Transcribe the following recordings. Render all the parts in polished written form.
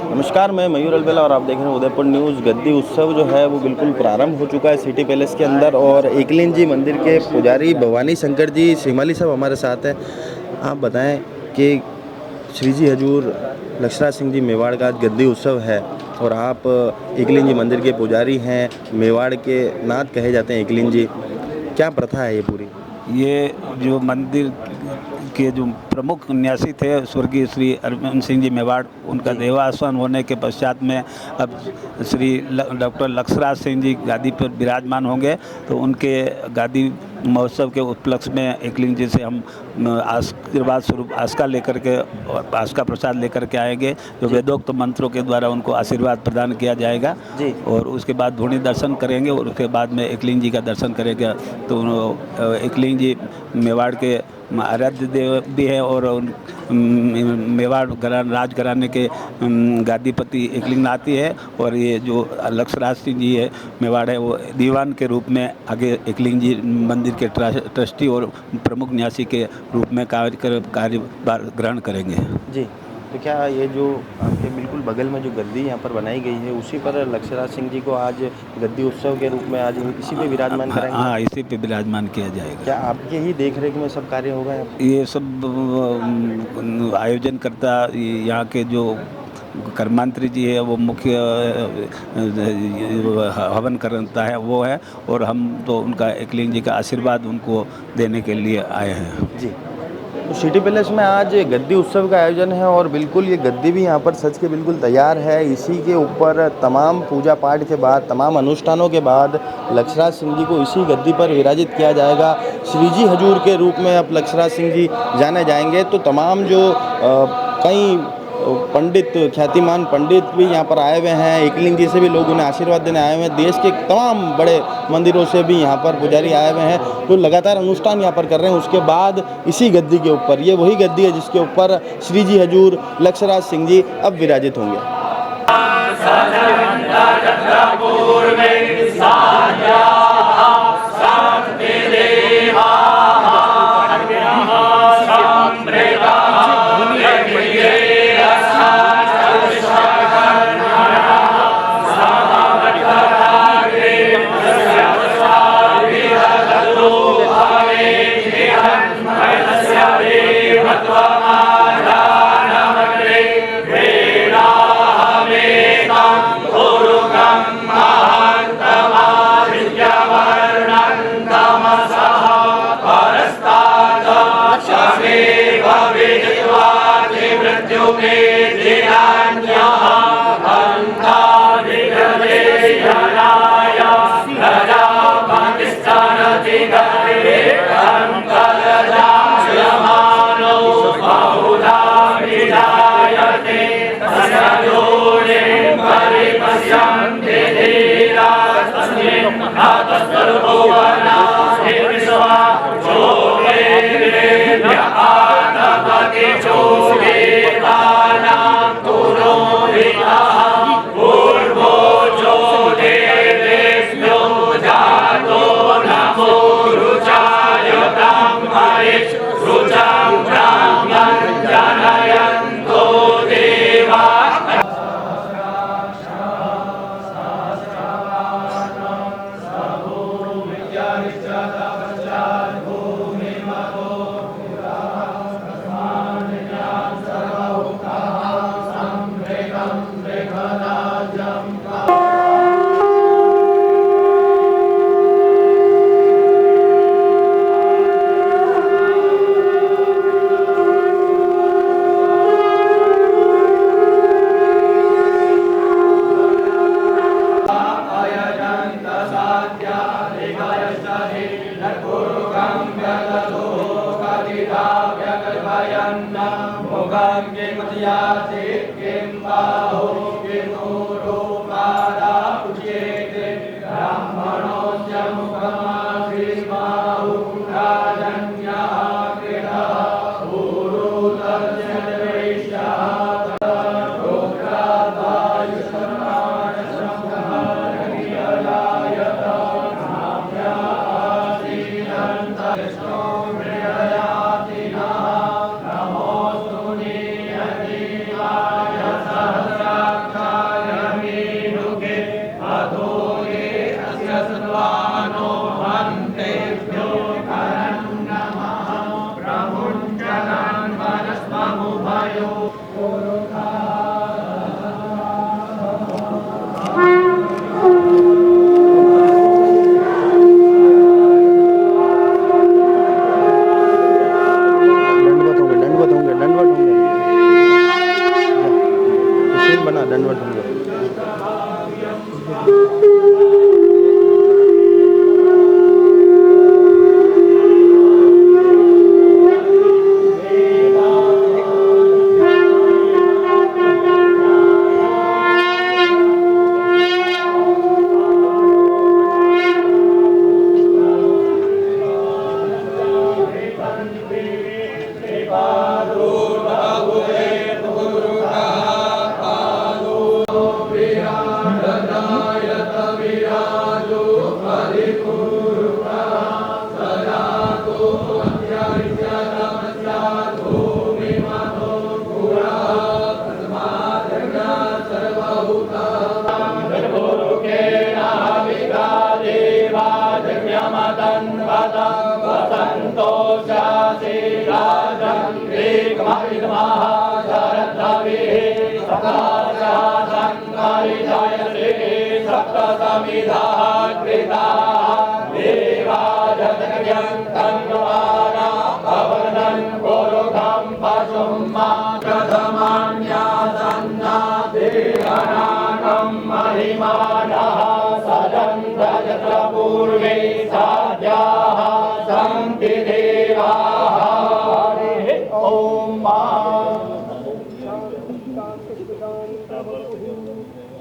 नमस्कार, मैं मयूर अलबेला और आप देख रहे हैं उदयपुर न्यूज़। गद्दी उत्सव जो है वो बिल्कुल प्रारंभ हो चुका है सिटी पैलेस के अंदर और एकलिंग जी मंदिर के पुजारी भवानी शंकर जी श्रीमाली साहब हमारे साथ हैं। आप बताएं कि श्री जी हजूर लक्षराज सिंह जी मेवाड़ का गद्दी उत्सव है और आप एकलिंग जी मंदिर के पुजारी हैं, मेवाड़ के नाथ कहे जाते हैं एकलिंग जी। क्या प्रथा है ये पूरी? ये जो मंदिर के जो प्रमुख न्यासी थे स्वर्गीय श्री अरविंद सिंह जी मेवाड़, उनका देवासन होने के पश्चात में अब श्री डॉक्टर लक्षराज सिंह जी गादी पर विराजमान होंगे, तो उनके गादी महोत्सव के उपलक्ष्य में एकलिंग जी से हम आशीर्वाद स्वरूप आस्का लेकर के और आस्का प्रसाद लेकर के आएंगे, जो वेदोक्त मंत्रों के द्वारा उनको आशीर्वाद प्रदान किया जाएगा जी। और उसके बाद धूणी दर्शन करेंगे और उसके बाद में एकलिंग जी का दर्शन करेंगे। तो एकलिंग जी मेवाड़ के आराध्य देव भी है और मेवाड़ राजघराने के गादीपति एकलिंग नाथी है। और ये जो लक्षराज सिंह जी है मेवाड़ है, वो दीवान के रूप में आगे एकलिंग जी मंदिर के ट्रस्टी और प्रमुख न्यासी के रूप में कार्यभार ग्रहण करेंगे जी। तो क्या ये जो आपके बिल्कुल बगल में जो गद्दी यहाँ पर बनाई गई है उसी पर लक्षराज सिंह जी को आज गद्दी उत्सव के रूप में आज इसी पे विराजमान करेंगे? हाँ, इसी पे विराजमान किया जाएगा। क्या आपके ही देखरेख में सब कार्य होगा? ये सब आयोजन करता यहाँ के जो कर्मांतरी जी है, वो मुख्य हवन करता है वो है, और हम तो उनका एकलिंग जी का आशीर्वाद उनको देने के लिए आए हैं जी। तो सिटी पैलेस में आज गद्दी उत्सव का आयोजन है और बिल्कुल ये गद्दी भी यहाँ पर सज के बिल्कुल तैयार है। इसी के ऊपर तमाम पूजा पाठ के बाद, तमाम अनुष्ठानों के बाद लक्षराज सिंह जी को इसी गद्दी पर विराजित किया जाएगा। श्री जी हजूर के रूप में अब लक्षराज सिंह जी जाने जाएंगे। तो तमाम जो कई पंडित, ख्यातिमान पंडित भी यहाँ पर आए हुए हैं। एकलिंग जी से भी लोग उन्हें आशीर्वाद देने आए हुए हैं। देश के तमाम बड़े मंदिरों से भी यहाँ पर पुजारी आए हुए हैं, जो लगातार अनुष्ठान यहाँ पर कर रहे हैं। उसके बाद इसी गद्दी के ऊपर, ये वही गद्दी है जिसके ऊपर श्री जी हजूर लक्षराज सिंह जी अब विराजित होंगे।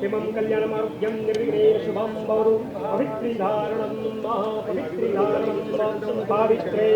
शिवं कल्याणमारोग्यं निर्विघ्नेन शुभं भवतु पवित्रीधारणं पवित्रीधारणं पावित्रे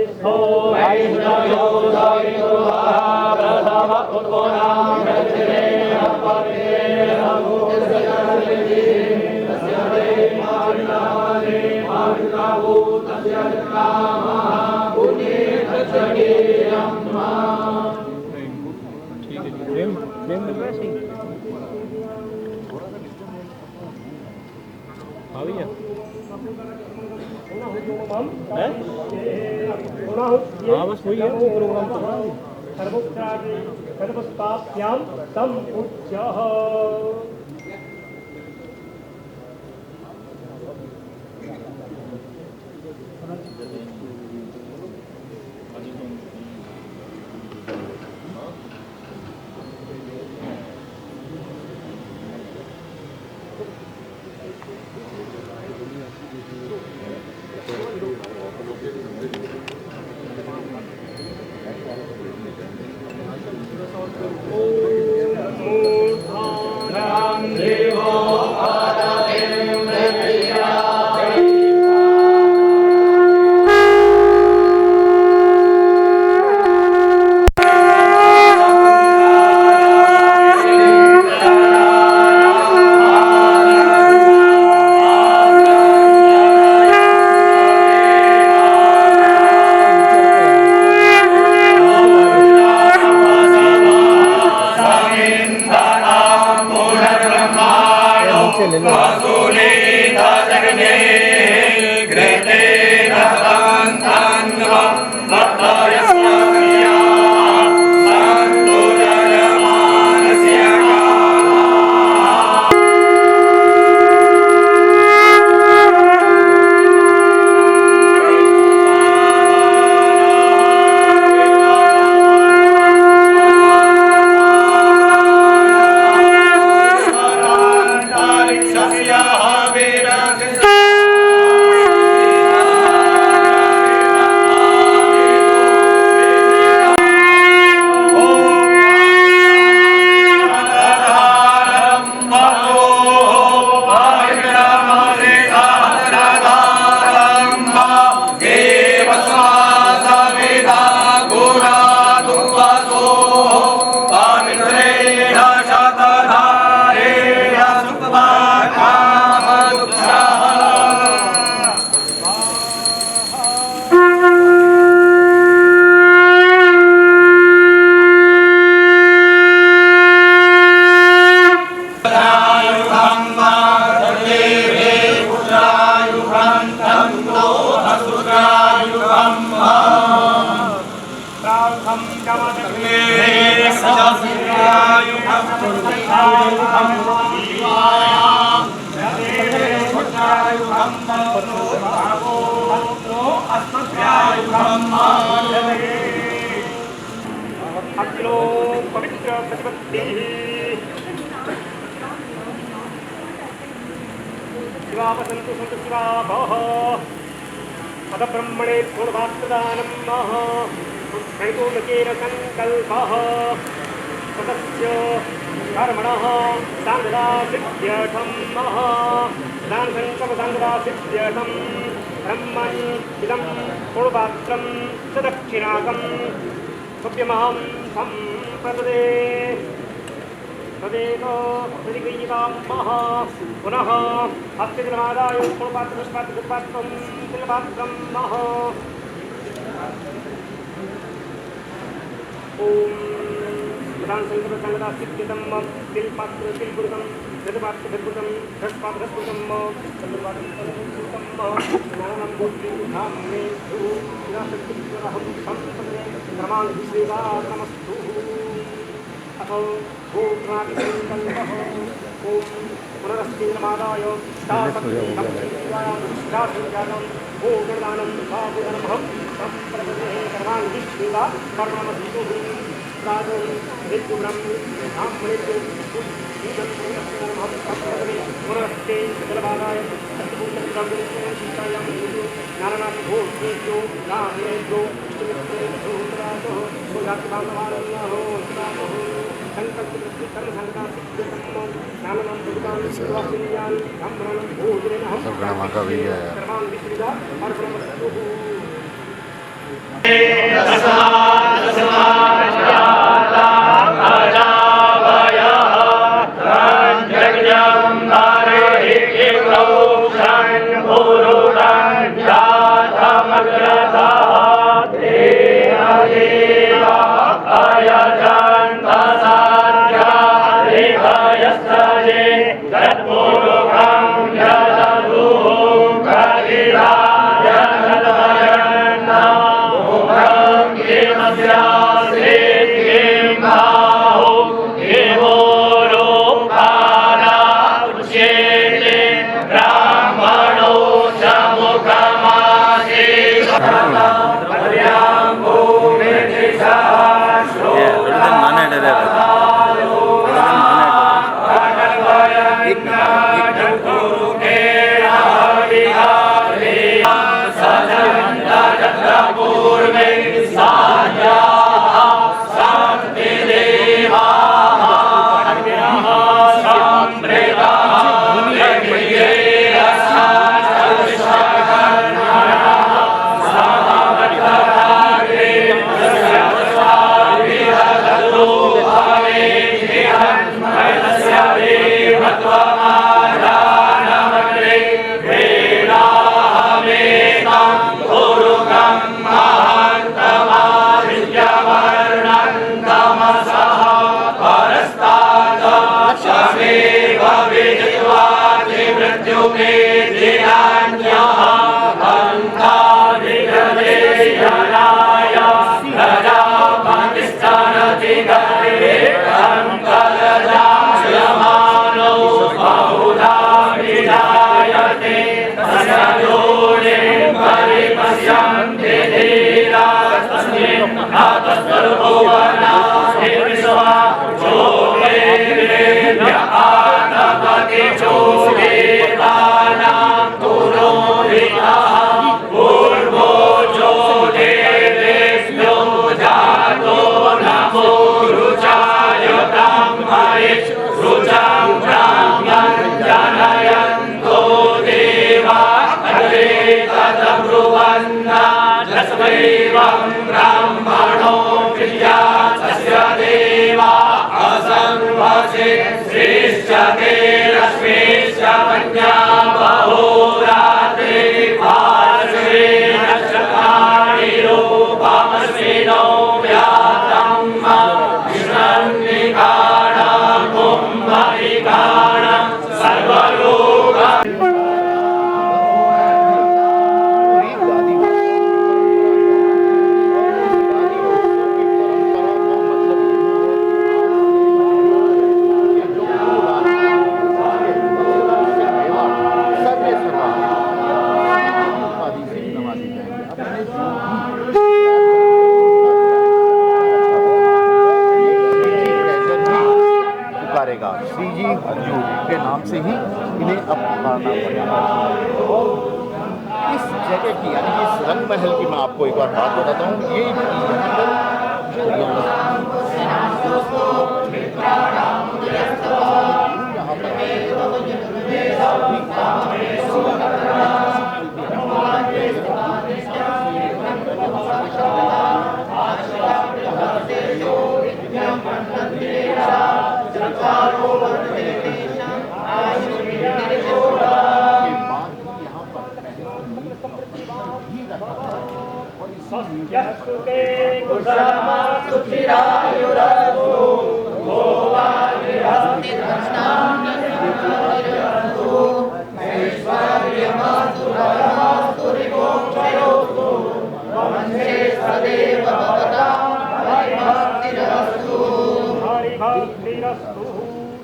बस वही है प्रोग्राम सर्वोत्तरादि सर्वस्ताभ्यां तं पूज्यः अखिलो पवित्र प्रतिपत्तिः शिवावसन्तु सन्तु शिवाभः पदब्रह्मणे पूर्वार्थदानं नैतोलकेन सङ्कल्पः तस्य कर्मणः साङ्गदा सिद्ध्यर्थं दानसङ्कल्पसाङ्गदा सिद्ध्यर्थं ब्रह्मन् इदं पूर्वात्रं सदक्षिणाकं सभ्यमहं सम्प्रददे तदेव प्रतिक्रियतां पुनः हस्तिजलमादाय पूर्वात्रं तिलपात्रं ओम प्रधान संकल्प संगदा सिद्धिदम तिलपात्र तिलपुरदम जलपात्र जलपुरदम रसपात्र रसपुरदम चंद्रपात्र चंद्रपुरदम ज्ञानम बुद्धि धामे धू विरासक्तिरहं संपदे क्रमान् विश्रेवा नमस्तु अथो भूत्रादि संकल्पः ओम पुनरस्तिजलमादाय शासनं भूगणदानं भागुदनमहं संप्रदे क्रमान् विश्रेवा नमस्तु प्रादो नित्युग्रम ब्राह्मणेषु ईदं पुनरस्तिजलमहं संप्रदे पुनरस्ते जलबाधाय सत्यपूर्णं ज्ञाननाथ भूतेषु नामेषु इष्टमित्रेषु प्रादो सुधात्मानवानः सब गणमा का भी है यार। श्रीजी हजूर के नाम से ही इन्हें अब पुकारना पड़ेगा। इस जगह की यानी कि इस रंग महल की मैं आपको एक बार बात बताता हूँ। ये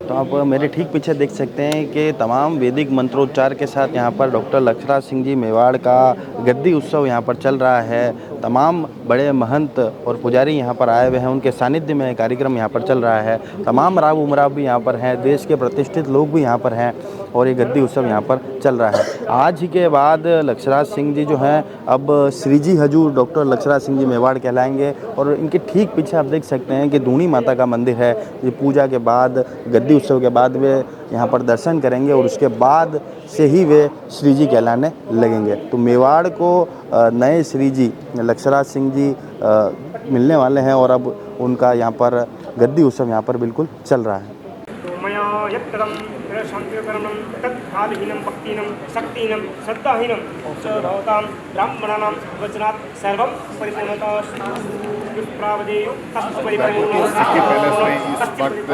तो आप मेरे ठीक पीछे देख सकते हैं कि तमाम वैदिक मंत्रोच्चार के साथ यहाँ पर डॉक्टर लक्षराज सिंह जी मेवाड़ का गद्दी उत्सव यहाँ पर चल रहा है। तमाम बड़े महंत और पुजारी यहाँ पर आए हुए हैं, उनके सानिध्य में कार्यक्रम यहाँ पर चल रहा है। तमाम राव उमराव भी यहाँ पर हैं, देश के प्रतिष्ठित लोग भी यहाँ पर हैं और ये गद्दी उत्सव यहाँ पर चल रहा है। आज ही के बाद लक्षराज सिंह जी जो हैं अब श्री जी हजूर डॉक्टर लक्षराज सिंह जी मेवाड़ कहलाएंगे और इनके ठीक पीछे आप देख सकते हैं कि दूनी माता का मंदिर है। ये पूजा के बाद, गद्दी उत्सव के बाद वे यहाँ पर दर्शन करेंगे और उसके बाद से ही वे श्री जी कहलाने लगेंगे। तो मेवाड़ को नए श्री जी लक्षराज सिंह जी मिलने वाले हैं और अब उनका यहाँ पर गद्दी उत्सव यहाँ पर बिल्कुल चल रहा है। मया यत्तरं शान्तिकरणं तत्कालहीनं भक्तिनं शक्तिनं श्रद्धाहीनं च भवतां ब्राह्मणानां वचनात् सर्वं परिपूर्णतः दुष्प्रावदेयो तस्य परिपूर्णो। सिटी पैलेस में इस वक्त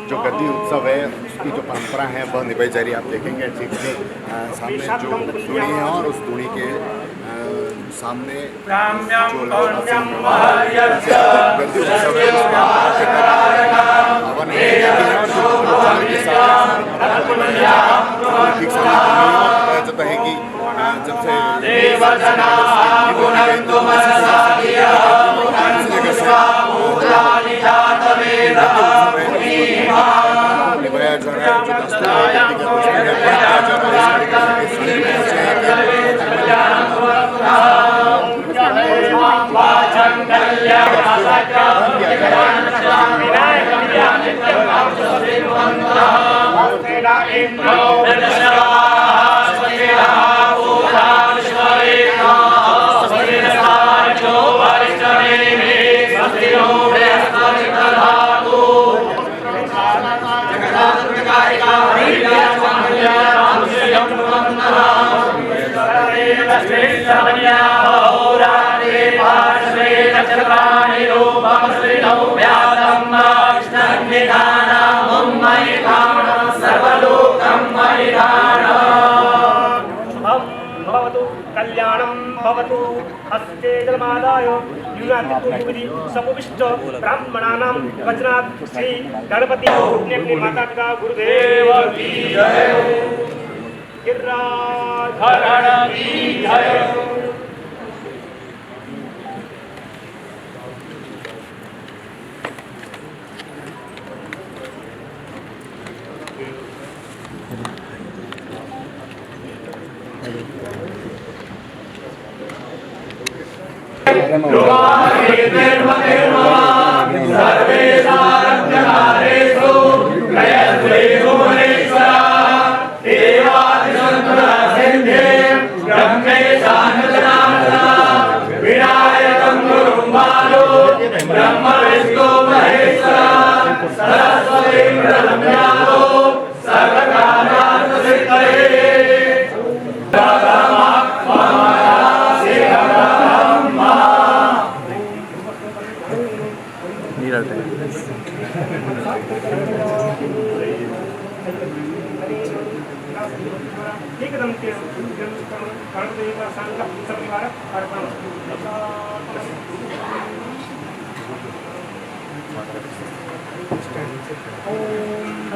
जो गद्दी उत्सव है उसकी जो परंपरा है वह निभाई जा रही है। आप देखेंगे ठीक सामने जो दूणी है और उस दूणी के सामने जो गद्दी उत्सव है हवन है जाता है कि जब से निभाया जा कल्याणं भवतु हस्ते जलमादाय यूनातिपुरुषि समुविष्ट ब्राह्मणानां वचनात् श्री गणपति अपने माता पिता गुरुदेव की जय। गिरिराज हरण की जय। एकदम के कर्णदेव संघ सत्कार अर्पण।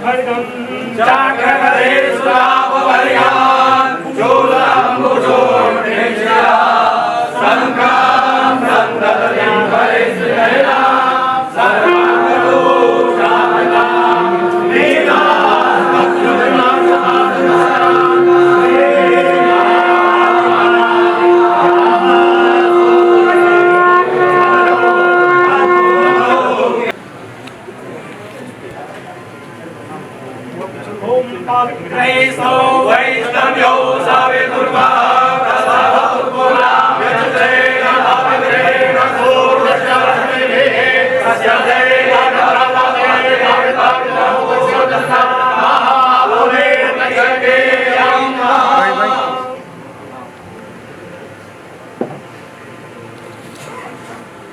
भर्गं जागृते सुरापवर्यान् शूलम्बुजोर्निश्या संकां सन्दततिं परिश्रयणा सर्वाङ्गलो शामकां नीला Preso Vaishnavyo Saviturva Prasavatu Puram Yajtrena Avitrena Survashavasmine Sasyadena Naravadena Naravadena Naravadena Mahavune Nayake Amma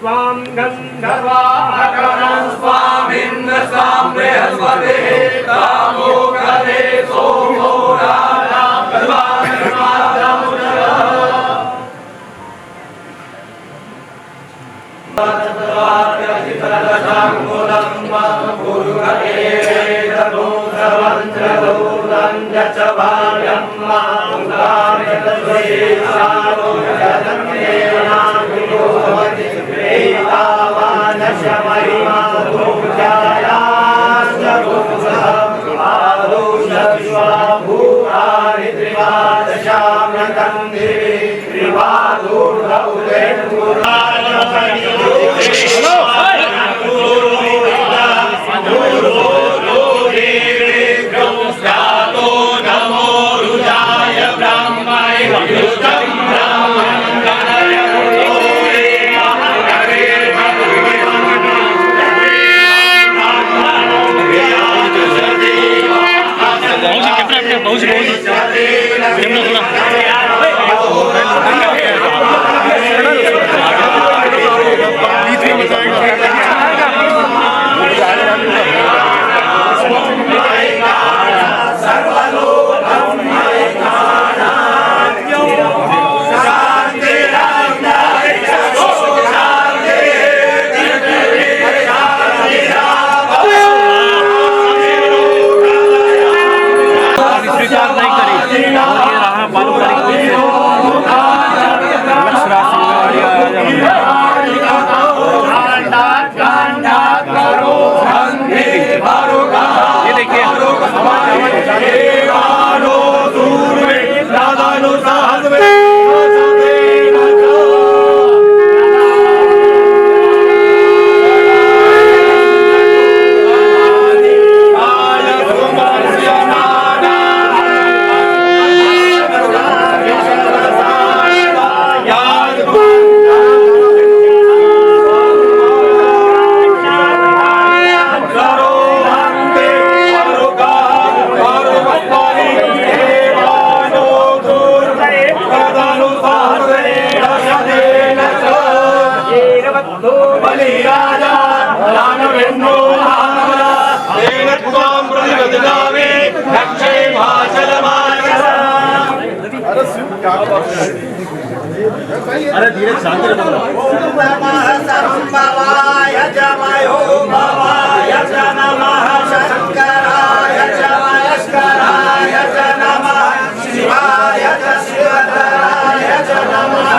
Swam Gandharva Akaram Swamindra Sambrehasvate Kamo Kade Somo Rana Kalvana Mudra अरे धीरे शांति संभवाय जमयो भवाय च नमः शंकराय च महेश्वराय च नमः शिवाय च शिवधराय च नमः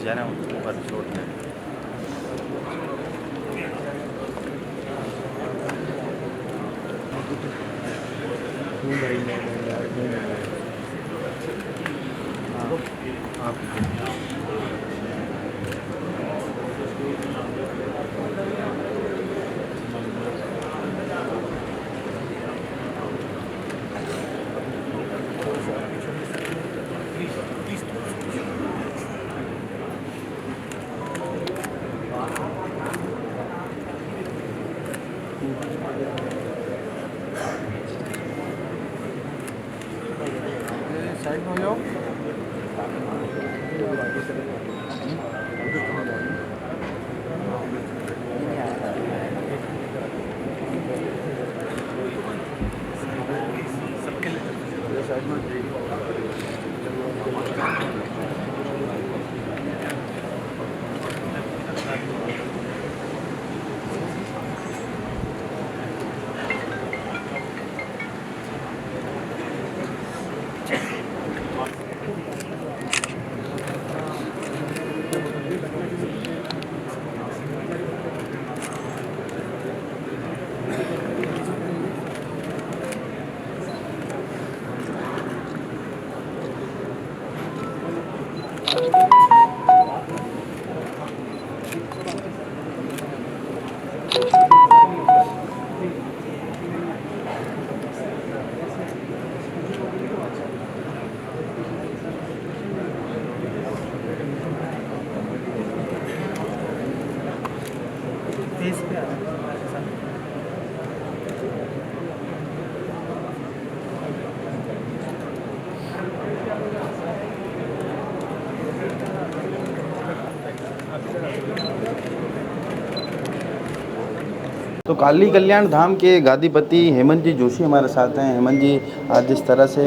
जाना ऊपर छोड़ दें। साइड में हो जाओ। तो काली कल्याण धाम के गादीपति हेमंत जी जोशी हमारे साथ हैं। हेमंत जी, आज जिस तरह से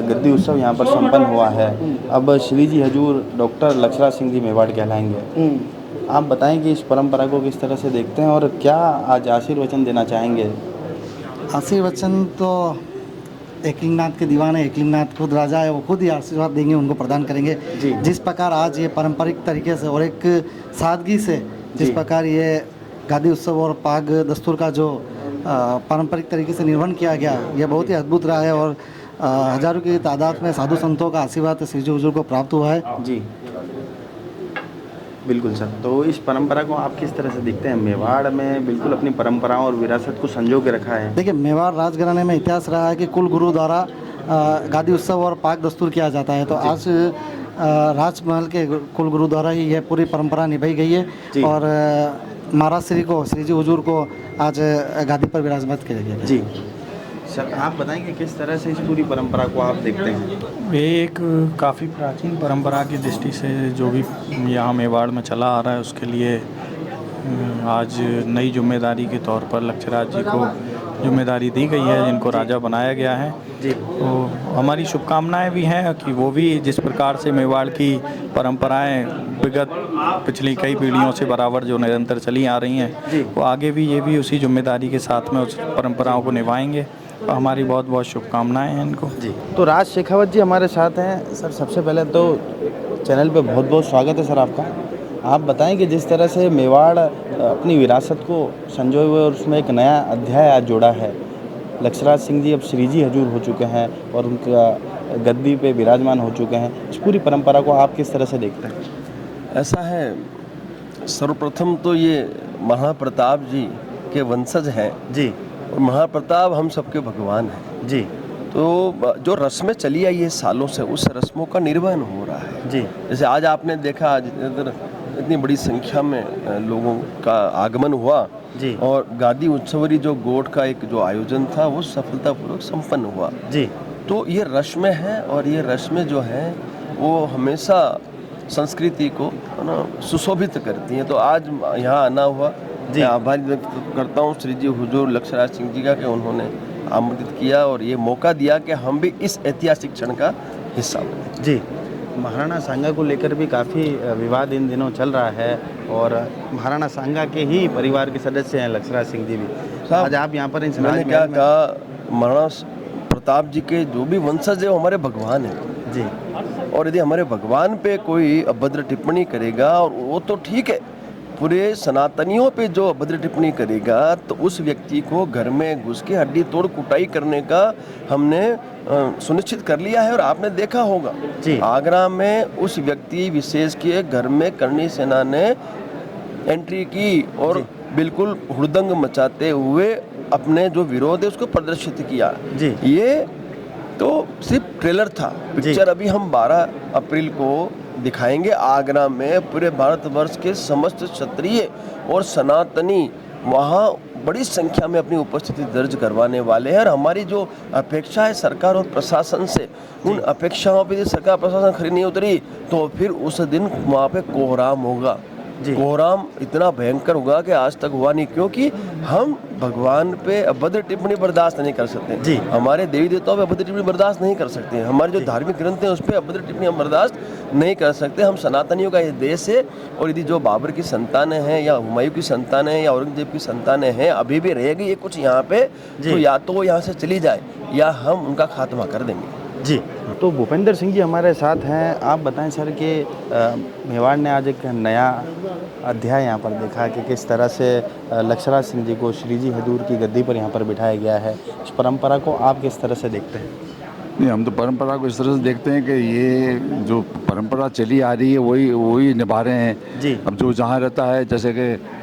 गद्दी उत्सव यहाँ पर संपन्न हुआ है, अब श्री जी हजूर डॉक्टर लक्षराज सिंह जी मेवाड़ कहलाएंगे। आप बताएं कि इस परंपरा को किस तरह से देखते हैं और क्या आज आशीर्वचन देना चाहेंगे? आशीर्वचन तो एकलिंगनाथ के दीवाने, एकलिंगनाथ खुद राजा है, वो खुद ही आशीर्वाद देंगे, उनको प्रदान करेंगे। जिस प्रकार आज ये पारंपरिक तरीके से और एक सादगी से जिस प्रकार ये गादी उत्सव और पाग दस्तूर का जो पारंपरिक तरीके से निर्वहन किया गया, यह बहुत ही अद्भुत रहा है और हजारों की तादाद में साधु संतों का आशीर्वाद श्री जी हुजूर को प्राप्त हुआ है। जी बिल्कुल सर। तो इस परंपरा को आप किस तरह से देखते हैं? मेवाड़ में बिल्कुल अपनी परंपराओं और विरासत को संजो के रखा है। देखिए, मेवाड़ राजघराने में इतिहास रहा है कि कुल गुरु द्वारा गादी उत्सव और पाक दस्तूर किया जाता है। तो आज राजमहल के कुल गुरु द्वारा ही यह पूरी परंपरा निभाई गई है और महाराज श्री जी हुजूर को आज गादी पर विराजमान किया गया। जी सर, आप बताएंगे किस तरह से इस पूरी परंपरा को आप देखते हैं? ये एक काफ़ी प्राचीन परंपरा की दृष्टि से जो भी यहाँ मेवाड़ में चला आ रहा है, उसके लिए आज नई जिम्मेदारी के तौर पर लक्षराज जी को जिम्मेदारी दी गई है, जिनको राजा बनाया गया है। जी, तो हमारी शुभकामनाएं भी हैं कि वो भी जिस प्रकार से मेवाड़ की परंपराएं विगत पिछली कई पीढ़ियों से बराबर जो निरंतर चली आ रही हैं, वो आगे भी ये भी उसी जिम्मेदारी के साथ में उस परंपराओं को निभाएंगे। तो हमारी बहुत बहुत शुभकामनाएं हैं इनको। जी, तो राज शेखावत जी हमारे साथ हैं। सर, सबसे पहले तो चैनल पे बहुत बहुत स्वागत है सर आपका। आप बताएं कि जिस तरह से मेवाड़ अपनी विरासत को संजोए हुए और उसमें एक नया अध्याय आज जोड़ा है। लक्षराज सिंह जी अब श्री जी हजूर हो चुके हैं और उनका गद्दी पे विराजमान हो चुके हैं। इस पूरी परंपरा को आप किस तरह से देखते हैं? ऐसा है, सर्वप्रथम तो ये महाप्रताप जी के वंशज हैं जी, और महाप्रताप हम सबके भगवान हैं जी। तो जो रस्में चली आई है सालों से, उस रस्मों का निर्वहन हो रहा है। जी, जैसे आज आपने देखा, आज इधर इतनी बड़ी संख्या में लोगों का आगमन हुआ जी, और गादी उत्सवरी जो गोट का एक जो आयोजन था वो सफलतापूर्वक संपन्न हुआ जी। तो ये रस्में हैं और ये रस्में जो हैं वो हमेशा संस्कृति को ना सुशोभित करती हैं। तो आज यहाँ आना हुआ जी, आभार व्यक्त करता हूँ श्री जी हुजूर लक्षराज सिंह जी का कि उन्होंने आमंत्रित किया और ये मौका दिया कि हम भी इस ऐतिहासिक क्षण का हिस्सा बने। जी, महाराणा सांगा को लेकर भी काफ़ी विवाद इन दिनों चल रहा है और महाराणा सांगा के ही परिवार के सदस्य हैं लक्षराज सिंह जी भी। आज आप यहाँ पर मैंने क्या कहा, महाराणा प्रताप जी के जो भी वंशज है वो हमारे भगवान हैं जी, और यदि हमारे भगवान पे कोई अभद्र टिप्पणी करेगा, और वो तो ठीक है, पूरे सनातनियों पे जो अभद्र टिप्पणी करेगा तो उस व्यक्ति को घर में घुस के हड्डी तोड़ कुटाई करने का हमने सुनिश्चित कर लिया है। और आपने देखा होगा जी, आगरा में उस व्यक्ति विशेष के घर में करणी सेना ने एंट्री की और बिल्कुल हुड़दंग मचाते हुए अपने जो विरोध है उसको प्रदर्शित किया जी। ये तो सिर्फ ट्रेलर था। पिक्चर अभी हम 12 अप्रैल को दिखाएंगे आगरा में। पूरे भारतवर्ष के समस्त क्षत्रिय और सनातनी वहाँ बड़ी संख्या में अपनी उपस्थिति दर्ज करवाने वाले हैं। और हमारी जो अपेक्षा है सरकार और प्रशासन से, उन अपेक्षाओं पे सरकार प्रशासन खरी नहीं उतरी तो फिर उस दिन वहाँ पे कोहराम होगा। कोहराम इतना भयंकर होगा कि आज तक हुआ नहीं, क्योंकि हम भगवान पे अभद्र टिप्पणी बर्दाश्त नहीं कर सकते। हमारे देवी देवताओं पे अभद्र टिप्पणी बर्दाश्त नहीं कर सकते। हमारे जो धार्मिक ग्रंथ हैं उस पर अभद्र टिप्पणी हम बर्दाश्त नहीं कर सकते। हम सनातनियों का ये देश है, और यदि जो बाबर की संतानें हैं या हुमायूं की संतानें हैं या औरंगजेब की संतानें हैं अभी भी रह गई है कुछ यहाँ पे, तो या तो वो यहाँ से चली जाए या हम उनका खात्मा कर देंगे। जी, तो भूपेंद्र सिंह जी हमारे साथ हैं। आप बताएं सर कि मेवाड़ ने आज एक नया अध्याय यहाँ पर देखा कि किस तरह से लक्षराज सिंह जी को श्री जी हजूर की गद्दी पर यहाँ पर बिठाया गया है। इस परंपरा को आप किस तरह से देखते हैं? नहीं, हम तो परंपरा को इस तरह से देखते हैं कि ये जो परंपरा चली आ रही है वही निभा रहे हैं जी। अब जो जहाँ रहता है, जैसे कि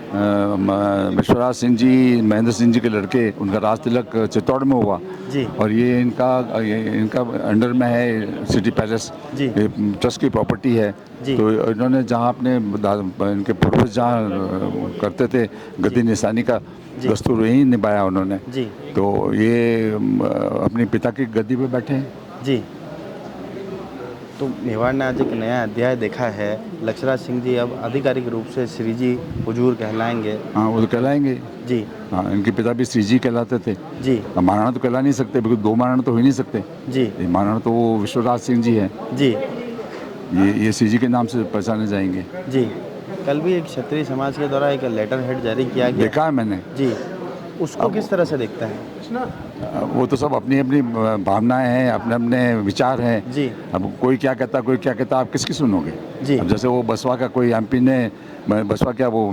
विश्वराज सिंह जी महेंद्र सिंह जी के लड़के, उनका राज तिलक चित्तौड़ में हुआ जी। और ये इनका अंडर में है सिटी पैलेस जी। ये ट्रस्ट की प्रॉपर्टी है जी। तो इन्होंने जहाँ अपने इनके पूर्वज जहाँ करते थे गद्दी निशानी का दस्तूर यही निभाया उन्होंने जी। तो ये अपने पिता की गद्दी पे बैठे हैं जी। तो मेवाड़ ने आज एक नया अध्याय देखा है। लक्षराज सिंह जी अब आधिकारिक रूप से श्री जी हुजूर कहलाएंगे। हाँ, वो तो कहलाएंगे जी। हाँ, इनके पिता भी श्री जी कहलाते थे जी। महाराणा तो कहला नहीं सकते, बिल्कुल दो महाराणा तो हो ही नहीं सकते जी। महाराणा तो वो विश्वराज सिंह जी हैं जी। ये श्री जी के नाम से पहचाने जाएंगे जी। कल भी एक क्षत्रिय समाज के द्वारा एक लेटर हेड जारी किया गया, देखा है मैंने जी। उसको किस तरह से देखते हैं? वो तो सब अपनी अपनी भावनाएं हैं, अपने अपने विचार हैं जी। अब कोई क्या कहता कोई क्या कहता, आप किसकी सुनोगे जी। अब जैसे वो बसपा का कोई एमपी ने बसपा क्या वो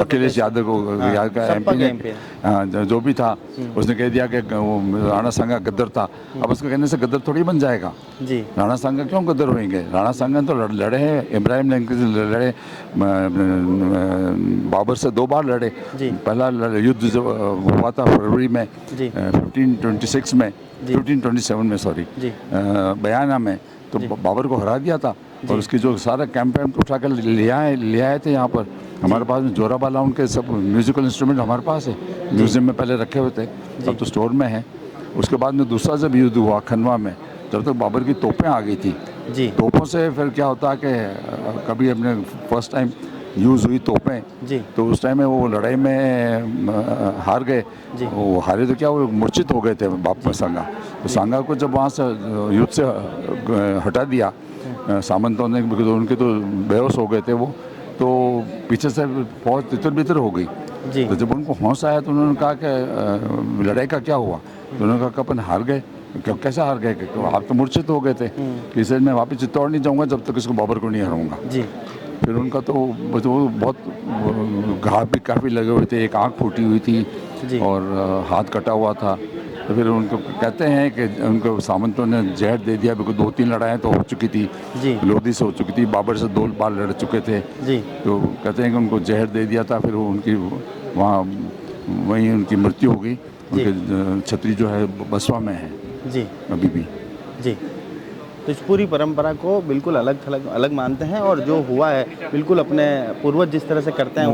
अखिलेश यादव को याद का एमपी ने हाँ जो भी था उसने कह दिया कि वो राणा सांगा गद्दर था। अब उसके कहने से गद्दर थोड़ी बन जाएगा जी। राणा सांगा क्यों गद्दर होंगे? राणा सांगा तो लड़े हैं, इब्राहिम लिंकन से लड़े, बाबर से 2 बार लड़े। पहला युद्ध जो हुआ था फरवरी में 1526 में 1527 में सॉरी बयाना में, तो बाबर को हरा दिया था और उसकी जो सारा कैंपेन उठा कर ले आए थे यहाँ पर हमारे पास में जोराबाला उनके सब म्यूजिकल इंस्ट्रूमेंट हमारे पास है, म्यूजियम में पहले रखे हुए थे, अब तो स्टोर में है। उसके बाद में दूसरा जब युद्ध हुआ खनवा में, जब तक बाबर की तोपें आ गई थी जी। तोपों से फिर क्या होता है कि कभी अपने फर्स्ट टाइम यूज़ हुई तोपें जी। तो उस टाइम में वो लड़ाई में हार गए, वो हारे तो क्या वो मूर्छित हो गए थे बाप सांगा। तो सांगा को जब वहाँ से युद्ध से हटा दिया सामंतों ने, उनके तो बेहोश हो गए थे वो, तो पीछे से फौज तितर बितर हो गई जी। तो जब उनको होश आया तो उन्होंने कहा कि लड़ाई का क्या हुआ? तो उन्होंने कहा कि अपन हार गए। कैसे हार गए? आप तो मूर्छित हो गए थे, इसलिए मैं वापस चित्तौड़ नहीं जाऊँगा जब तक इसको बाबर को नहीं हराऊंगा जी। फिर उनका तो बहुत घाव भी काफ़ी लगे हुए थे, एक आँख फूटी हुई थी और हाथ कटा हुआ था। तो फिर उनको कहते हैं कि उनको सामंतों ने जहर दे दिया, बिल्कुल 2-3 लड़ाइयाँ तो हो चुकी थी जी। लोधी से हो चुकी थी, बाबर से 2 बार लड़ चुके थे जी। तो कहते हैं कि उनको जहर दे दिया था, फिर उनकी वहीं उनकी मृत्यु हो गई। उनके छतरी जो है बसवा में है जी अभी भी जी। तो इस पूरी परंपरा को बिल्कुल अलग मानते हैं और जो हुआ है बिल्कुल अपने पूर्वज जिस तरह से करते हैं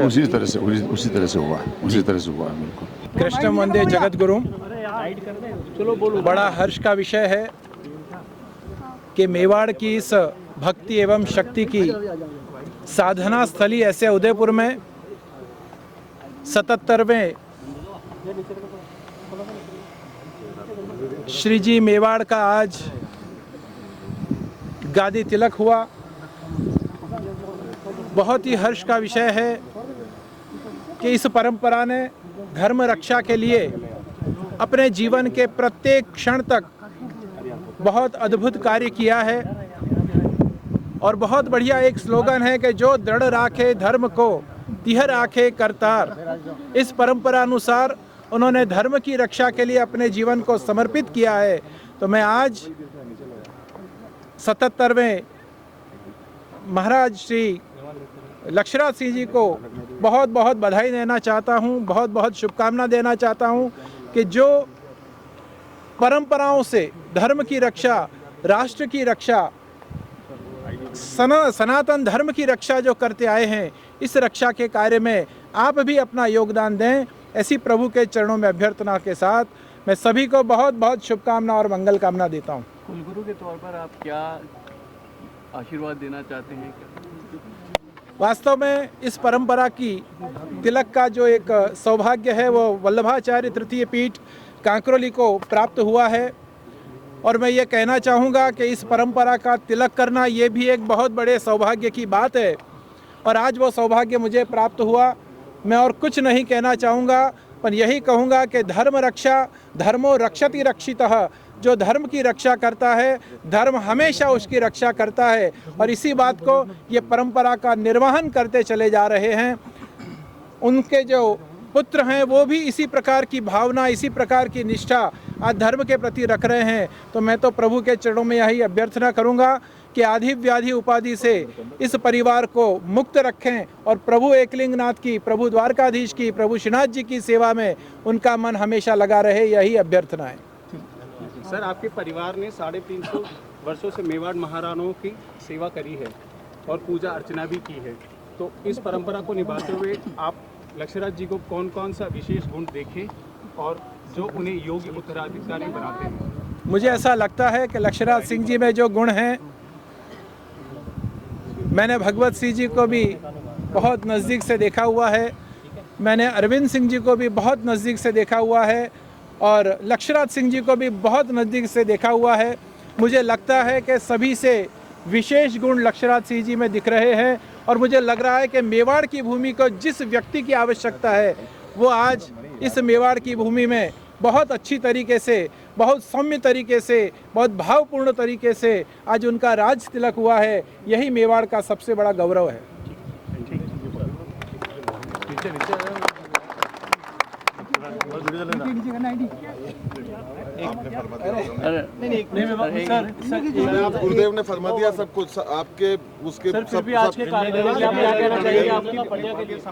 उसी तरह से हुआ है बिल्कुल। कृष्ण वंदे जगत गुरु। बड़ा हर्ष का विषय है कि मेवाड़ की इस भक्ति एवं शक्ति की साधना स्थली ऐसे उदयपुर में 77वें श्री जी मेवाड़ का आज गादी तिलक हुआ। बहुत ही हर्ष का विषय है कि इस परंपरा ने धर्म रक्षा के लिए अपने जीवन के प्रत्येक क्षण तक बहुत अद्भुत कार्य किया है। और बहुत बढ़िया एक स्लोगन है कि जो दृढ़ राखे धर्म को तिह राखे करतार। इस परंपरा अनुसार उन्होंने धर्म की रक्षा के लिए अपने जीवन को समर्पित किया है। तो मैं आज 77वें महाराज श्री लक्षराज सिंह जी को बहुत बहुत बधाई देना चाहता हूँ, बहुत बहुत शुभकामना देना चाहता हूँ कि जो परंपराओं से धर्म की रक्षा, राष्ट्र की रक्षा, सनातन धर्म की रक्षा जो करते आए हैं, इस रक्षा के कार्य में आप भी अपना योगदान दें। ऐसी प्रभु के चरणों में अभ्यर्थना के साथ मैं सभी को बहुत बहुत शुभकामना और मंगल कामना देता हूँ। कुलगुरु के तौर पर आप क्या आशीर्वाद देना चाहते हैं? वास्तव में इस परंपरा की तिलक का जो एक सौभाग्य है वो वल्लभाचार्य तृतीय पीठ कांकरोली को प्राप्त हुआ है। और मैं ये कहना चाहूँगा कि इस परंपरा का तिलक करना ये भी एक बहुत बड़े सौभाग्य की बात है और आज वो सौभाग्य मुझे प्राप्त हुआ। मैं और कुछ नहीं कहना चाहूँगा, पर यही कहूँगा कि धर्म रक्षा धर्मो रक्षति रक्षितः। जो धर्म की रक्षा करता है, धर्म हमेशा उसकी रक्षा करता है और इसी बात को ये परंपरा का निर्वहन करते चले जा रहे हैं। उनके जो पुत्र हैं वो भी इसी प्रकार की भावना, इसी प्रकार की निष्ठा आज धर्म के प्रति रख रहे हैं। तो मैं तो प्रभु के चरणों में यही अभ्यर्थना करूंगा कि आधि व्याधि उपाधि से इस परिवार को मुक्त रखें और प्रभु एकलिंगनाथ की, प्रभु द्वारकाधीश की, प्रभु श्रीनाथ जी की सेवा में उनका मन हमेशा लगा रहे, यही अभ्यर्थना है। सर, आपके परिवार ने 350 वर्षों से मेवाड़ महाराणाओं की सेवा करी है और पूजा अर्चना भी की है, तो इस परंपरा को निभाते हुए आप लक्षराज जी को कौन कौन सा विशेष गुण देखें और जो उन्हें योग्य उत्तराधिकारी बनाते हैं? मुझे ऐसा लगता है कि लक्षराज सिंह जी में जो गुण हैं, मैंने भगवत सिंह जी को भी बहुत नज़दीक से देखा हुआ है, मैंने अरविंद सिंह जी को भी बहुत नज़दीक से देखा हुआ है और लक्षराज सिंह जी को भी बहुत नज़दीक से देखा हुआ है। मुझे लगता है कि सभी से विशेष गुण लक्षराज सिंह जी में दिख रहे हैं और मुझे लग रहा है कि मेवाड़ की भूमि को जिस व्यक्ति की आवश्यकता है वो आज इस मेवाड़ की भूमि में बहुत अच्छी तरीके से, बहुत सौम्य तरीके से, बहुत भावपूर्ण तरीके से आज उनका राज तिलक हुआ है। यही मेवाड़ का सबसे बड़ा गौरव है। आप गुरुदेव ने फरमा दिया सब कुछ आपके उसके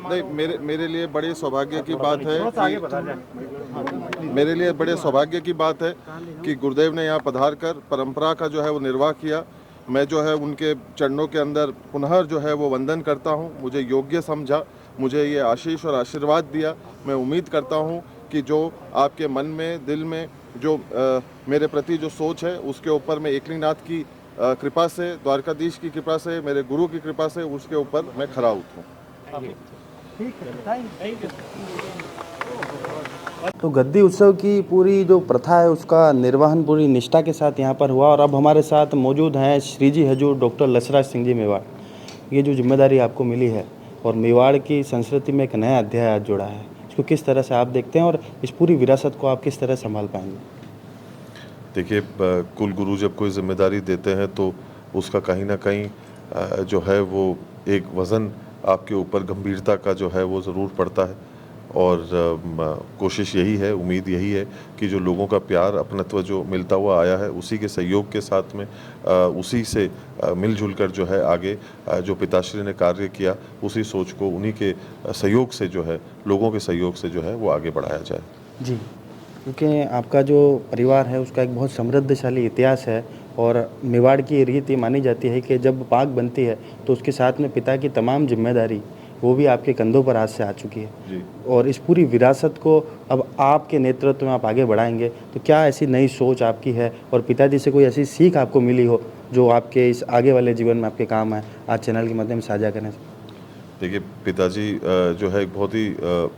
नहीं, मेरे लिए बड़े सौभाग्य की बात है मेरे लिए बड़े सौभाग्य की बात है कि गुरुदेव ने यहाँ पधार कर परंपरा का जो है वो निर्वाह किया। मैं जो है उनके चरणों के अंदर पुनः जो है वो वंदन करता हूँ। मुझे योग्य समझा, मुझे ये आशीष और आशीर्वाद दिया। मैं उम्मीद करता हूँ कि जो आपके मन में, दिल में जो मेरे प्रति जो सोच है उसके ऊपर मैं एकलिंगनाथ की कृपा से, द्वारकाधीश की कृपा से, मेरे गुरु की कृपा से उसके ऊपर मैं खरा उतरूँ। तो गद्दी उत्सव की पूरी जो प्रथा है उसका निर्वहन पूरी निष्ठा के साथ यहाँ पर हुआ और अब हमारे साथ मौजूद हैं श्री जी हजूर डॉक्टर लक्षराज सिंह जी मेवाड़। ये जो जिम्मेदारी आपको मिली है और मेवाड़ की संस्कृति में एक नया अध्याय आज जुड़ा है, इसको किस तरह से आप देखते हैं और इस पूरी विरासत को आप किस तरह संभाल पाएंगे? देखिए, कुल गुरु जब कोई जिम्मेदारी देते हैं तो उसका कहीं ना कहीं जो है वो एक वज़न आपके ऊपर गंभीरता का जो है वो ज़रूर पड़ता है और कोशिश यही है, उम्मीद यही है कि जो लोगों का प्यार, अपनत्व जो मिलता हुआ आया है उसी के सहयोग के साथ में उसी से मिलजुल कर जो है आगे जो पिताश्री ने कार्य किया उसी सोच को उन्हीं के सहयोग से जो है, लोगों के सहयोग से जो है वो आगे बढ़ाया जाए। जी, क्योंकि आपका जो परिवार है उसका एक बहुत समृद्धशाली इतिहास है और मेवाड़ की रीत ये मानी जाती है कि जब पाक बनती है तो उसके साथ में पिता की तमाम जिम्मेदारी वो भी आपके कंधों पर आज से आ चुकी है जी। और इस पूरी विरासत को अब आपके नेतृत्व में आप आगे बढ़ाएंगे, तो क्या ऐसी नई सोच आपकी है और पिताजी से कोई ऐसी सीख आपको मिली हो जो आपके इस आगे वाले जीवन में आपके काम है, आज चैनल के माध्यम से साझा करने से? देखिए, पिताजी जो है एक बहुत ही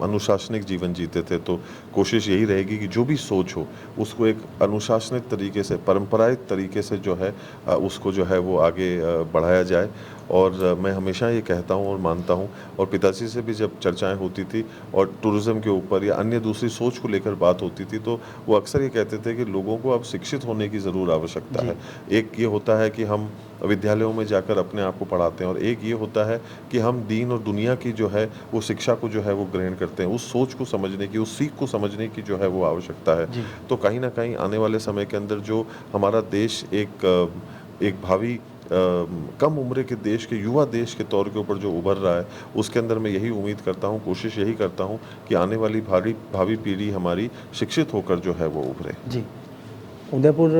अनुशासनिक जीवन जीते थे, तो कोशिश यही रहेगी कि जो भी सोच हो उसको एक अनुशासनिक तरीके से, परंपरागत तरीके से जो है उसको जो है वो आगे बढ़ाया जाए। और मैं हमेशा ये कहता हूँ और मानता हूँ, और पिताजी से भी जब चर्चाएं होती थी और टूरिज़्म के ऊपर या अन्य दूसरी सोच को लेकर बात होती थी तो वो अक्सर ये कहते थे कि लोगों को अब शिक्षित होने की ज़रूर आवश्यकता है। एक ये होता है कि हम विद्यालयों में जाकर अपने आप को पढ़ाते हैं और एक ये होता है कि हम दीन और दुनिया की जो है वो शिक्षा को जो है वो ग्रहण करते हैं। उस सोच को समझने की, उस सीख को समझने की जो है वो आवश्यकता है। तो कहीं ना कहीं आने वाले समय के अंदर जो हमारा देश एक भावी कम उम्र के देश के, युवा देश के तौर के ऊपर जो उभर रहा है उसके अंदर मैं यही उम्मीद करता हूँ, कोशिश यही करता हूँ कि आने वाली भावी पीढ़ी हमारी शिक्षित होकर जो है वो उभरे। जी, उदयपुर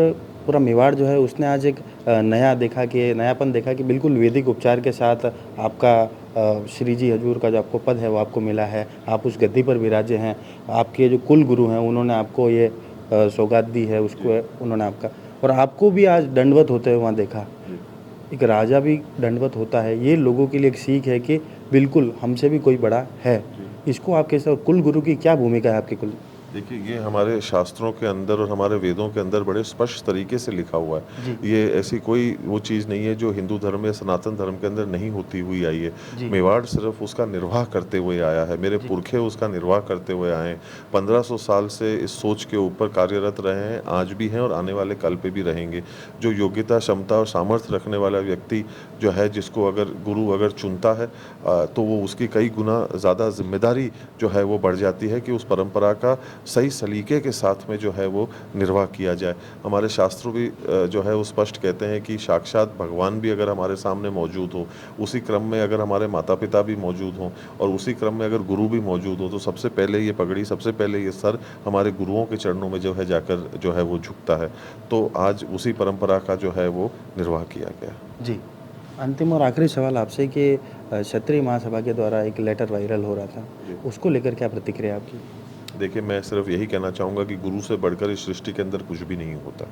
पूरा मेवाड़ जो है उसने आज एक नयापन देखा कि बिल्कुल वैदिक उपचार के साथ आपका श्री जी हजूर का जो आपको पद है वो आपको मिला है, आप उस गद्दी पर विराजे हैं। आपके जो कुल गुरु हैं उन्होंने आपको ये सौगात दी है, उसको उन्होंने आपका, और आपको भी आज दंडवत होते हुए वहाँ देखा। एक राजा भी दंडवत होता है, ये लोगों के लिए एक सीख है कि बिल्कुल हमसे भी कोई बड़ा है। इसको आप कैसे, कुल गुरु की क्या भूमिका है आपके कुल? देखिए, ये हमारे शास्त्रों के अंदर और हमारे वेदों के अंदर बड़े स्पष्ट तरीके से लिखा हुआ है। ये ऐसी कोई वो चीज़ नहीं है जो हिंदू धर्म या सनातन धर्म के अंदर नहीं होती हुई आई है। मेवाड़ सिर्फ उसका निर्वाह करते हुए आया है, मेरे पुरखे उसका निर्वाह करते हुए आए हैं। 1500 साल से इस सोच के ऊपर कार्यरत रहे हैं, आज भी हैं और आने वाले कल पे भी रहेंगे। जो योग्यता, क्षमता और सामर्थ्य रखने वाला व्यक्ति जो है, जिसको अगर गुरु अगर चुनता है तो वो उसकी कई गुना ज़्यादा जिम्मेदारी जो है वो बढ़ जाती है कि उस परंपरा का सही सलीके के साथ में जो है वो निर्वाह किया जाए। हमारे शास्त्रों भी जो है वो स्पष्ट कहते हैं कि साक्षात भगवान भी अगर हमारे सामने मौजूद हो, उसी क्रम में अगर हमारे माता पिता भी मौजूद हों और उसी क्रम में अगर गुरु भी मौजूद हो, तो सबसे पहले ये पगड़ी, सबसे पहले ये सर हमारे गुरुओं के चरणों में जो है जाकर जो है वो झुकता है। तो आज उसी परंपरा का जो है वो निर्वाह किया गया। जी, अंतिम और आखिरी सवाल आपसे कि क्षत्रिय महासभा के द्वारा एक लेटर वायरल हो रहा था, उसको लेकर क्या प्रतिक्रिया आपकी? देखिए, मैं सिर्फ यही कहना चाहूँगा कि गुरु से बढ़कर इस सृष्टि के अंदर कुछ भी नहीं होता।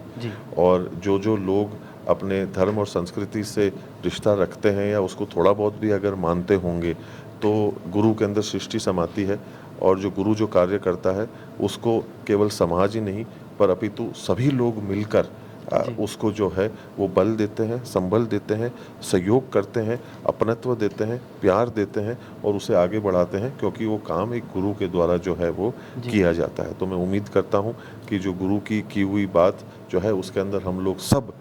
और जो लोग अपने धर्म और संस्कृति से रिश्ता रखते हैं या उसको थोड़ा बहुत भी अगर मानते होंगे, तो गुरु के अंदर सृष्टि समाती है। और जो गुरु जो कार्य करता है उसको केवल समाज ही नहीं पर अपितु सभी लोग मिलकर उसको जो है वो बल देते हैं, संबल देते हैं, सहयोग करते हैं, अपनत्व देते हैं, प्यार देते हैं और उसे आगे बढ़ाते हैं, क्योंकि वो काम एक गुरु के द्वारा जो है वो किया जाता है। तो मैं उम्मीद करता हूँ कि जो गुरु की हुई बात जो है उसके अंदर हम लोग सब,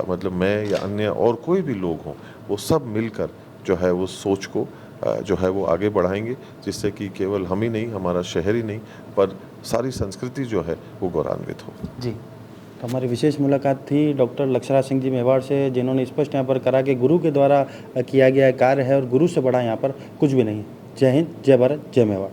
मतलब मैं या अन्य और कोई भी लोग हों, वो सब मिलकर जो है वो सोच को जो है वो आगे बढ़ाएंगे, जिससे कि केवल हम ही नहीं, हमारा शहर ही नहीं, पर सारी संस्कृति जो है वो गौरवान्वित हो। जी, तो हमारी विशेष मुलाकात थी डॉक्टर लक्षराज सिंह जी मेवाड़ से, जिन्होंने स्पष्ट यहाँ पर करा कि गुरु के द्वारा किया गया कार्य है और गुरु से बड़ा यहाँ पर कुछ भी नहीं। जय हिंद, जय भारत, जय मेवाड़।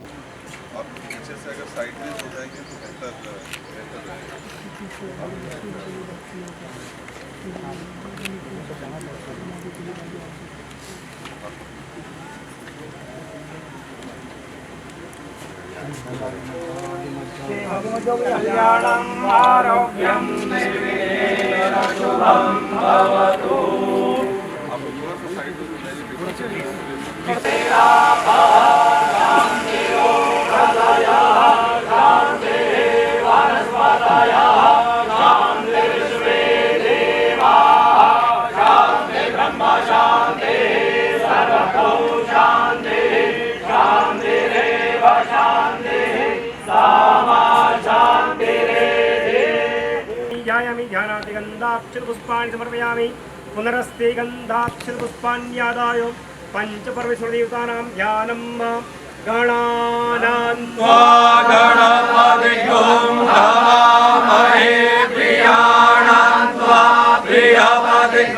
कल्याणम् आरोग्यं शुभं भवतु। ध्यानाति गन्धाक्षरपुष्पाणि समर्पयामि। पुनरस्ते गन्धाक्षरपुष्पाण्यादाय पञ्चपर्वेश्वरदेवतानां ध्यानं गणानां त्वा गणपतिं हवामहे प्रियाणां त्वा प्रियपतिं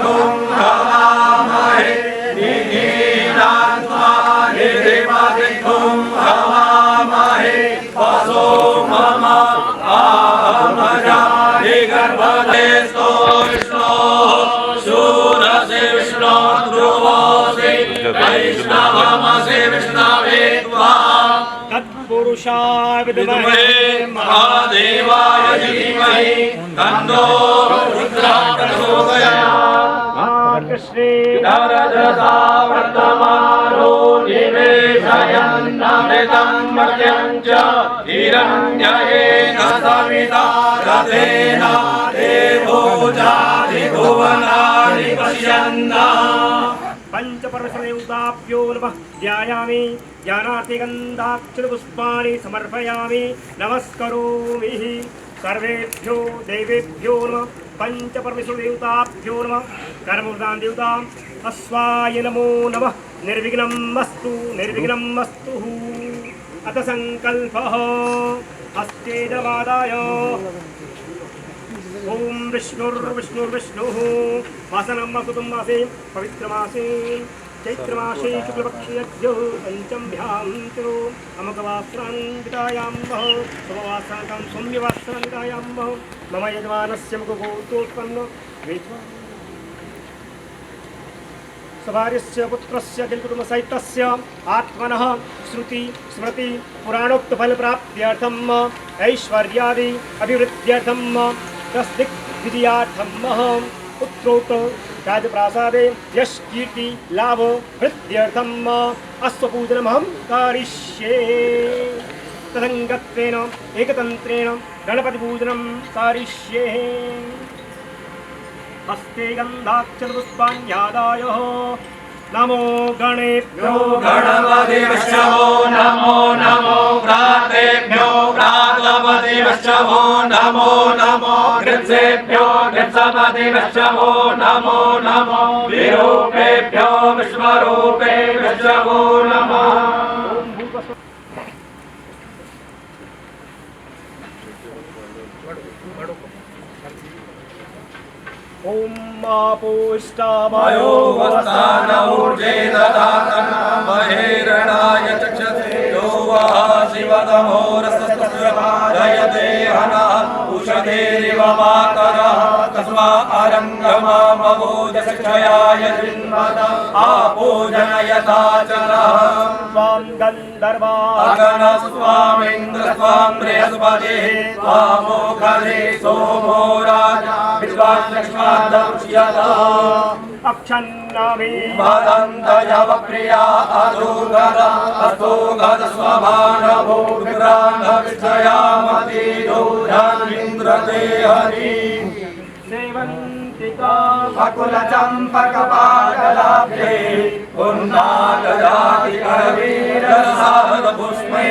हवामहे निधीनां त्वा निधिपतिं हवामहे वसो मम गर्भदेस्तो विष्णो शूरसे विष्णो ध्रुवोऽसि वैष्णवमसि विष्णवे त्वा तत्पुरुषाय विद्महे महादेवाय धीमहि तन्नो रुद्रः प्रचोदयात्। कृष्णेरजसा वर्तमानो निवेशयन्नमृतं मर्त्यं च हिरण्येन सविता रथेन देवो जातिभुवनानि पश्यन्तः। पञ्चपर्वदेवताभ्यो नमः ध्यायामि। ज्ञानाति गन्धाक्षरपुष्पाणि समर्पयामि। नमस्करोमि सर्वेभ्यो देवेभ्यो नमः। पञ्चपर्वदेवताभ्यो नमः। कर्मप्रधान देवता अश्वाय नमो नमः। निर्विघ्नं मस्तु, निर्विघ्नं मस्तु। अथ संकल्पः हस्तेजमादाय ओम विष्णुर्विष्णुर्विष्णुः वासनं वसुतं मासे पवित्रमासे चैत्रमासे शुक्लपक्षेभ्यो पञ्चम्भ्यां तिरो अमुकवासरान्वितायां वः शुभवासरां सौम्यवासरान्वितायां वः मम यजमानस्य मुखगोत्रोत्पन्न सभार्यस्य पुत्रस्य किलकुटुम्बसहितस्य आत्मनः श्रुति स्मृति पुराणोक्तफलप्राप्त्यर्थं ऐश्वर्यादि अभिवृद्ध्यर्थं तस्दिग्विजयार्थं पुत्रोक्त राजप्रासादे यश कीर्ति लाभ वृद्ध्यर्थम अश्वपूजनमहं करिष्ये। तदंगत्वेन एकतंत्रेण गणपतिपूजनं करिष्ये। हस्ते गन्धाक्षरपुष्पाण्यादाय नमो गणेभ्यो गणपतिभ्यो नमो नमो भ्रातृभ्यो भ्रातृपतिभ्यो नमो नमो गृत्सेभ्यो गृत्सपतिभ्यो नमो नमो विरूपेभ्यो विश्वरूपेभ्यो नमः। ओम आपोष्टामयो वस्तानऊर्जे ददातन महेरणाय चक्षसे यो वः शिवतमो रसस्तस्य जयते हनः उषधेरिव मातरः तस्मा अरङ्गमामबोधशिक्षयाय जिन्मत आपूजनयथा च नः। स्वां गन्धर्वा अगणस्वामिन्द्र स्वां बृहस्पतिः स्वामोखले सोमो राजा विश्वाद्रक्ष्मादंश्यता अक्षन्नामि मदन्तयवप्रिया अधोगद अस्तोगद स्वभानभो विक्रान्तविषयामति दोधानीन्द्रते हरि। सेवन्तिका फकुलचम्पकपाटलाब्धे उन्नाटजातिकरवीरसारपुष्पे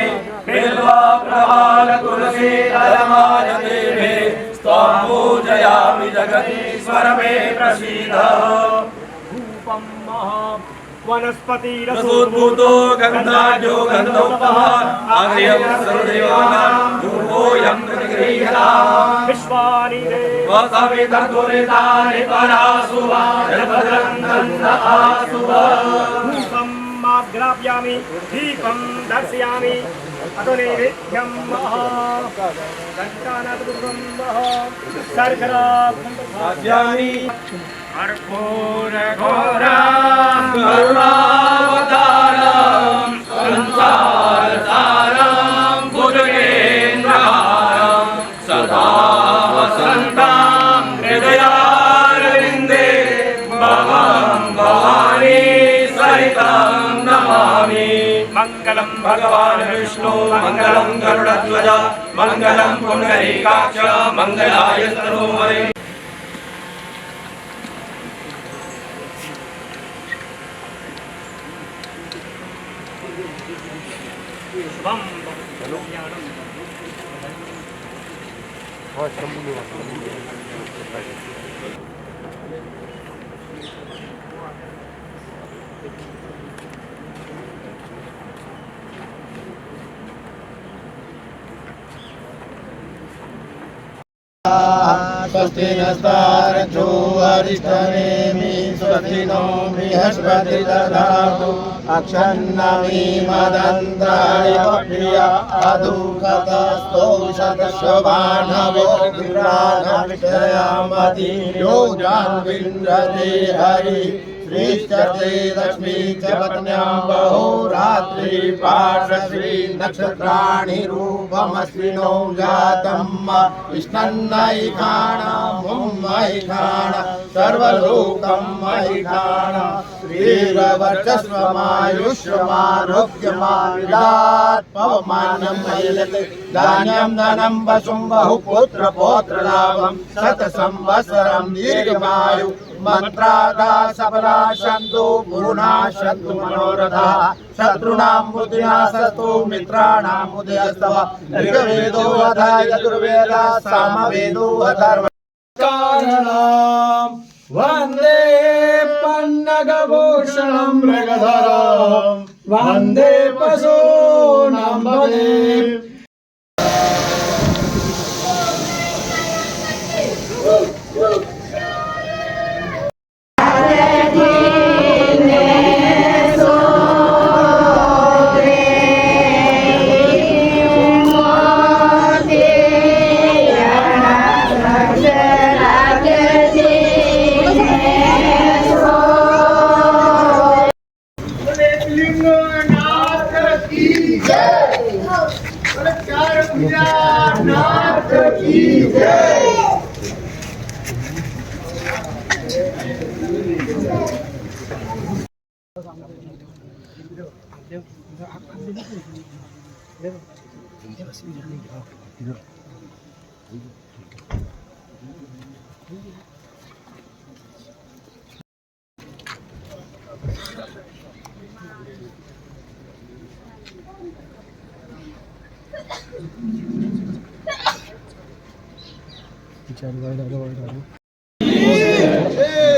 बिल्वप्रवाल तुलसीदलमालदेवे त्वां पूजयामि जगदीश्वर मे प्रसीद। धूपं महा वनस्पतिरसोद्भूतो गन्धाढ्यो गन्धोपः आर्यं सर्वदेवानां धूपोऽयं प्रतिगृह्यता। विश्वानि वसवितर्दुरितानि परासुवा जलभद्रं गन्ध आसुवा। धूपं माग्राप्यामि दीपं दर्शयामि अतो नैवेद्यं महा घण्टानाथपुष्पं महा शर्करा आद्यानि कर्पूरघोरं करुणावतारं संसारसारं भुजगेन्द्रहारं सदा वसन्तं हृदयारविन्दे भवं भवानी सहितं नमामि। मङ्गलं भगवान् विष्णु मङ्गलं गरुडध्वज मङ्गलं पुण्डरीकाक्ष मङ्गलाय तनूहरे। स्वस्ति नस्तारक्षो अरिष्टनेमि स्वस्ति नो बृहस्पतिर्दधातु अक्षन्नमि मदन्ताय प्रिया अधुकतस्तोषतश्वभानवो विक्राणविषयामति योजान् विन्द्रते हरि। श्रीश्चते लक्ष्मी च पत्न्यां बहुरात्रि पार्श्वी नक्षत्राणि रूपमश्विनो जातम् इष्णन्नैखाण सर्वलोकं महिखाण श्रीरवर्चस्वमायुष्यमारोग्यमाविदात् पवमानं मयलते धान्यं धनं वसुं बहुपुत्रपौत्रलाभं शतसंवत्सरं दीर्घमायु मंत्रादा सबला शंदु पूर्णा शंदु मनोरथा शत्रुणां बुद्धिनाशस्तु मित्राणां उदयस्तव ऋग्वेदो अथ यजुर्वेदः सामवेदो अथर्व कारणं वन्दे पन्नगभूषणं मृगधरं वन्दे पशूनां पदे। नाथ की जय।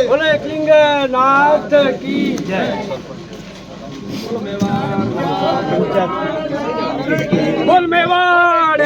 बोले एकलिंगनाथ की जय। बोल मेवाड़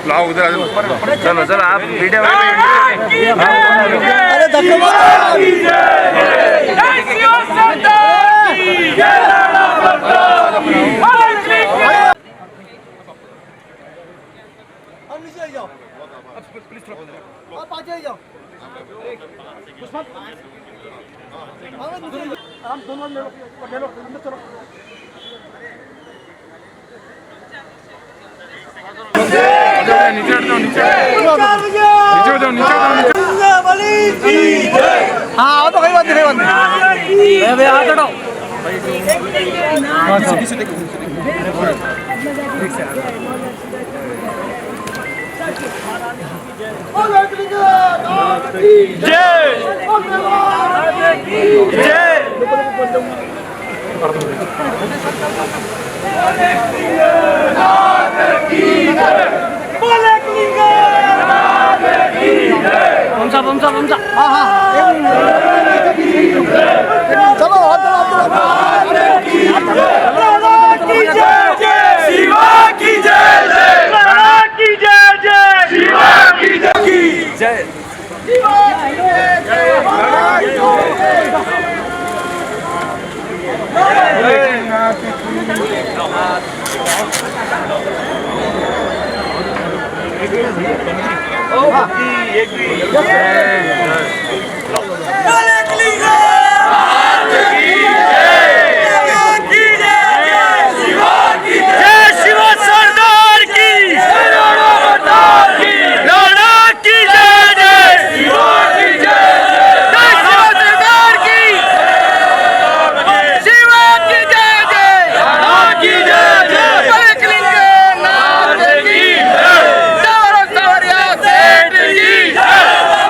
लाओ उधर चलो चलो आप वीडियो हाँ तो कोई बात नहीं भैया आ चढ़ो चलो शिवा की जय जय की जय जय शिवा की जय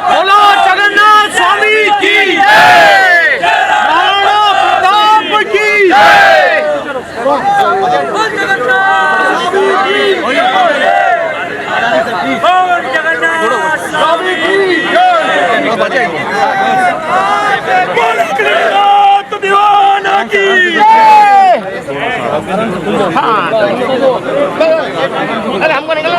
बोलो जगन्नाथ स्वामी की जय। दीवाना की अरे हमको निकलो